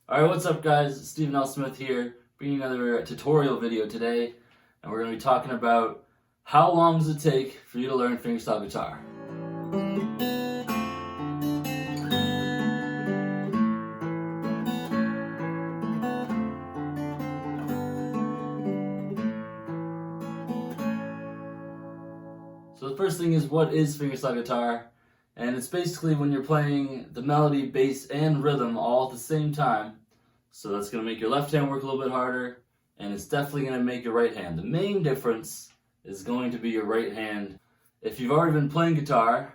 Alright, what's up guys? Stephen L. Smith here, bringing another tutorial video today, and we're going to be talking about how long does it take for you to learn fingerstyle guitar. So the first thing is, what is fingerstyle guitar? And it's basically when you're playing the melody, bass, and rhythm all at the same time. So that's going to make your left hand work a little bit harder, and it's definitely going to make your right hand. The main difference is going to be your right hand. If you've already been playing guitar,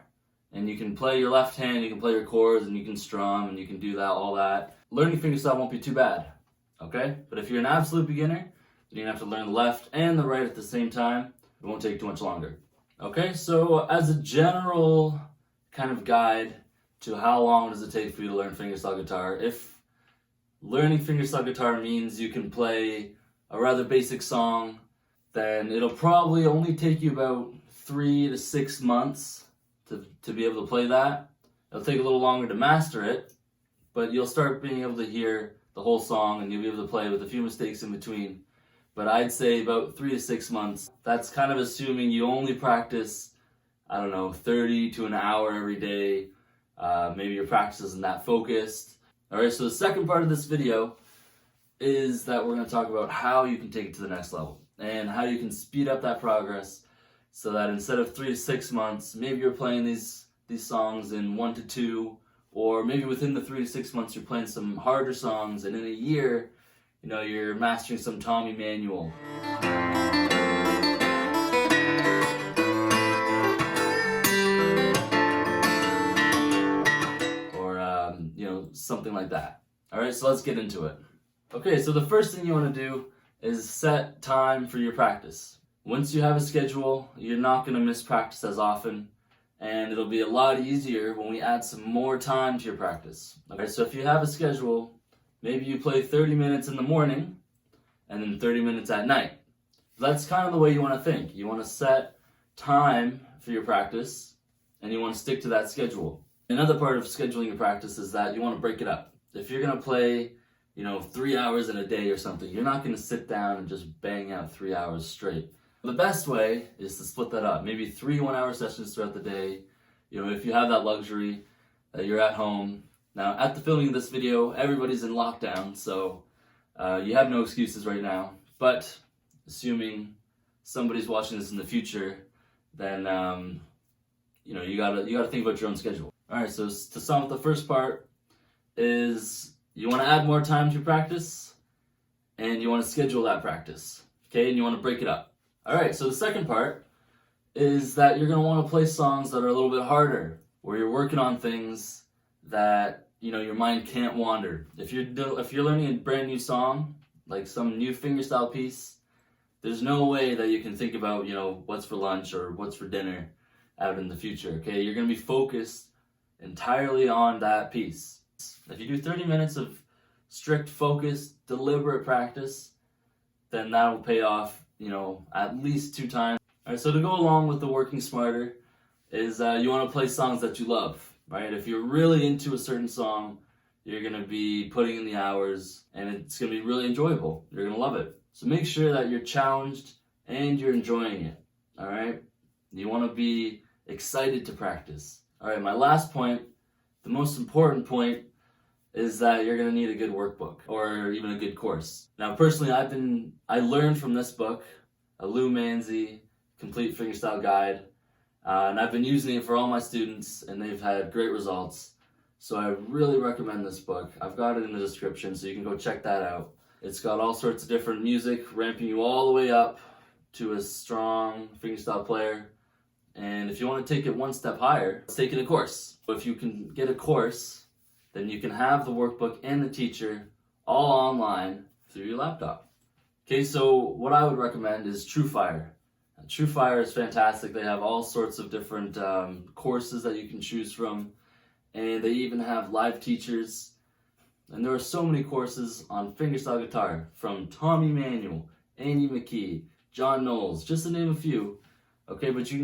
and you can play your left hand, you can play your chords, and you can strum, and you can do that, all that, learning fingerstyle won't be too bad, okay? But if you're an absolute beginner, then you're going to have to learn the left and the right at the same time. It won't take too much longer. Okay, so as a general kind of guide to how long does it take for you to learn fingerstyle guitar, if learning fingerstyle guitar means you can play a rather basic song, then it'll probably only take you about 3 to 6 months to be able to play that. It'll take a little longer to master it, but you'll start being able to hear the whole song and you'll be able to play with a few mistakes in between. But I'd say about 3 to 6 months. That's kind of assuming you only practice, 30 to an hour every day. Maybe your practice isn't that focused. Alright, so the second part of this video is that we're going to talk about how you can take it to the next level and how you can speed up that progress so that instead of 3 to 6 months, maybe you're playing these songs in 1 to 2, or maybe within the 3 to 6 months you're playing some harder songs, and in a year, you're mastering some Tommy Manual. Or, something like that. Alright, so let's get into it. Okay, so the first thing you want to do is set time for your practice. Once you have a schedule, you're not going to miss practice as often, and it'll be a lot easier when we add some more time to your practice. Okay, so if you have a schedule, maybe you play 30 minutes in the morning, and then 30 minutes at night. That's kind of the way you want to think. You want to set time for your practice, and you want to stick to that schedule. Another part of scheduling your practice is that you want to break it up. If you're going to play, 3 hours in a day or something, you're not going to sit down and just bang out 3 hours straight. The best way is to split that up. Maybe 3 one-hour sessions throughout the day. If you have that luxury, that you're at home. Now, at the filming of this video, everybody's in lockdown, so you have no excuses right now. But assuming somebody's watching this in the future, then you gotta think about your own schedule. All right, so to sum up the first part is you want to add more time to your practice, and you want to schedule that practice, okay? And you want to break it up. All right, so the second part is that you're going to want to play songs that are a little bit harder, where you're working on things that your mind can't wander. If you're learning a brand new song, like some new fingerstyle piece, there's no way that you can think about what's for lunch or what's for dinner out in the future. Okay, you're going to be focused entirely on that piece. If you do 30 minutes of strict, focused, deliberate practice, then that will pay off, at least 2 times. All right, so to go along with the working smarter is you want to play songs that you love, right? If you're really into a certain song, you're going to be putting in the hours, and it's going to be really enjoyable. You're going to love it. So make sure that you're challenged and you're enjoying it, all right? You want to be excited to practice. All right, my last point, the most important point, is that you're going to need a good workbook or even a good course. Now, personally, I learned from this book, a Lou Manzi Complete Fingerstyle Guide, and I've been using it for all my students, and they've had great results. So I really recommend this book. I've got it in the description, so you can go check that out. It's got all sorts of different music, ramping you all the way up to a strong fingerstyle player. And if you want to take it one step higher, let's take it a course. If you can get a course, then you can have the workbook and the teacher all online through your laptop. Okay, so what I would recommend is TrueFire. TrueFire is fantastic. They have all sorts of different courses that you can choose from, and they even have live teachers. And there are so many courses on fingerstyle guitar, from Tommy Manual, Andy McKee, John Knowles, just to name a few. Okay, but you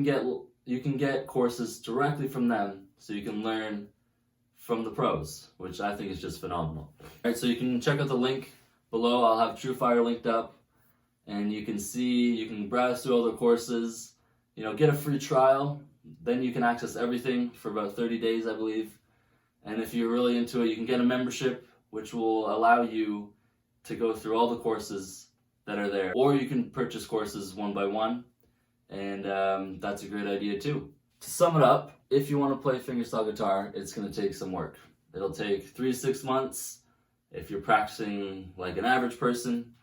can get courses directly from them, so you can learn from the pros, which I think is just phenomenal. Alright, so you can check out the link below. I'll have TrueFire linked up, and you can browse through all the courses, get a free trial. Then you can access everything for about 30 days, I believe. And if you're really into it, you can get a membership, which will allow you to go through all the courses that are there. Or you can purchase courses one by one, and that's a great idea too. To sum it up, if you want to play fingerstyle guitar, it's going to take some work. It'll take 3 to 6 months if you're practicing like an average person.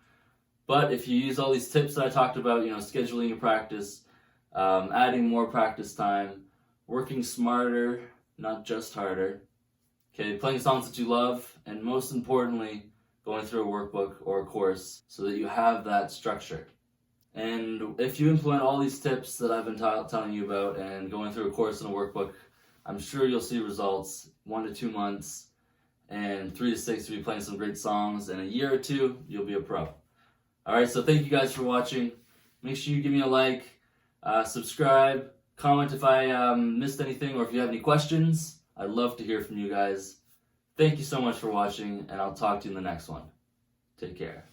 But if you use all these tips that I talked about, scheduling your practice, adding more practice time, working smarter, not just harder, okay, playing songs that you love, and most importantly, going through a workbook or a course so that you have that structure. And if you implement all these tips that I've been telling you about and going through a course and a workbook, I'm sure you'll see results 1 to 2 months, and 3 to 6 you'll be playing some great songs, and a year or 2 you'll be a pro. Alright, so thank you guys for watching. Make sure you give me a like, subscribe, comment if I missed anything, or if you have any questions. I'd love to hear from you guys. Thank you so much for watching, and I'll talk to you in the next one. Take care.